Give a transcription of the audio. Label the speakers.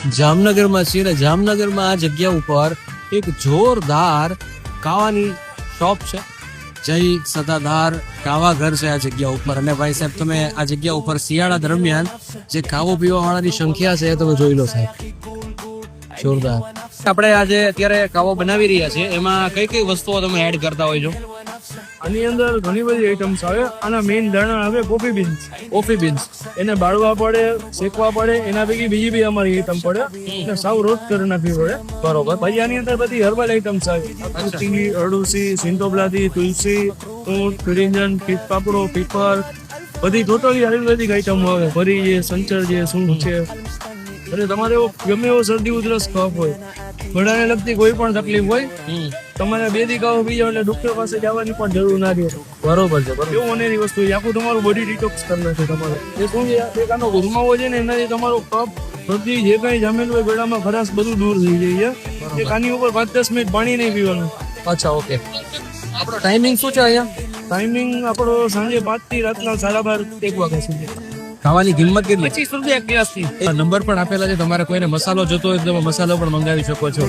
Speaker 1: જામનગરમાં છીએ ને જામનગરમાં આ જગ્યા ઉપર એક જોરદાર કાવાની શોપ છે. જય સતાધાર કાવા ઘર છે આ જગ્યા ઉપર. અને ભાઈ સાહેબ તમે આ જગ્યા ઉપર શિયાળા દરમિયાન જે ખાવો પીવા વાળાની સંખ્યા છે એ તમે જોઈ લો સાહેબ, જોરદાર. આપણે આજે અત્યારે કાવો બનાવી રહ્યા છીએ, એમાં કઈ કઈ વસ્તુઓ તમે એડ કરતા હોય છો?
Speaker 2: આની અંદર ઘણી બધી આઈટમ્સ આવે. આના મેઇન દાણા આવે કોફી બીન્સ.
Speaker 1: કોફી બીન્સ
Speaker 2: એને બાળવા પડે, શેકવા પડે, એના પૈકી બીજી બી અમારી આઈટમ પડે. એટલે સાવ રોસ્ટ કરી નાખવી પડે.
Speaker 1: બરોબર.
Speaker 2: પછી આની અંદર બધી હર્બલ આઈટમ્સ આવે. તુલસી, અરડુસી, સિંતોબલાદી, તુલસી, તૂટ, ફિરિંજન, પીપ પાપડો, પીપર, બધી ટોટલી આયુર્વેદિક આઈટમ આવે. ભરી છે, સંચર છે, સૂંઠ છે. અને તમારે એવો ગમે એવો શરદી ઉધરસ કફ હોય, ગળાને લગતી કોઈ પણ તકલીફ હોય, તમારે 2 દી કાવો પી જાવ એટલે ડોક્ટર પાસે જવાની પણ જરૂર ના રહે.
Speaker 1: બરોબર છે. બરોબર.
Speaker 2: એવું અનેરી વસ્તુ છે. આખું તમારું બોડી ડિટોક્સ કરી નાખે. તમારે એ શું છે, એક આનો ગુરમાવો છે ને એનાથી તમારો કફ, શરદી, જે કઈ જામેલું હોય, ગળામાં ખરાશ, બધું દૂર થઈ જાય છે. એક આની ઉપર 5-10 મિનિટ પાણી નહીં પીવાનું.
Speaker 1: અચ્છા, ઓકે. આપણો ટાઈમિંગ શું છે અહીંયા?
Speaker 2: ટાઈમિંગ આપણો સાંજે 5 થી રાતના 12:30 1 વાગ્યા સુધી.
Speaker 1: ખાવાની કિંમત કેટલી?
Speaker 2: 25 રૂપિયા ગ્લાસથી.
Speaker 1: નંબર પણ આપેલા છે, તમારે કોઈને મસાલો જોતો હોય તો તમે મસાલો પણ મંગાવી શકો છો.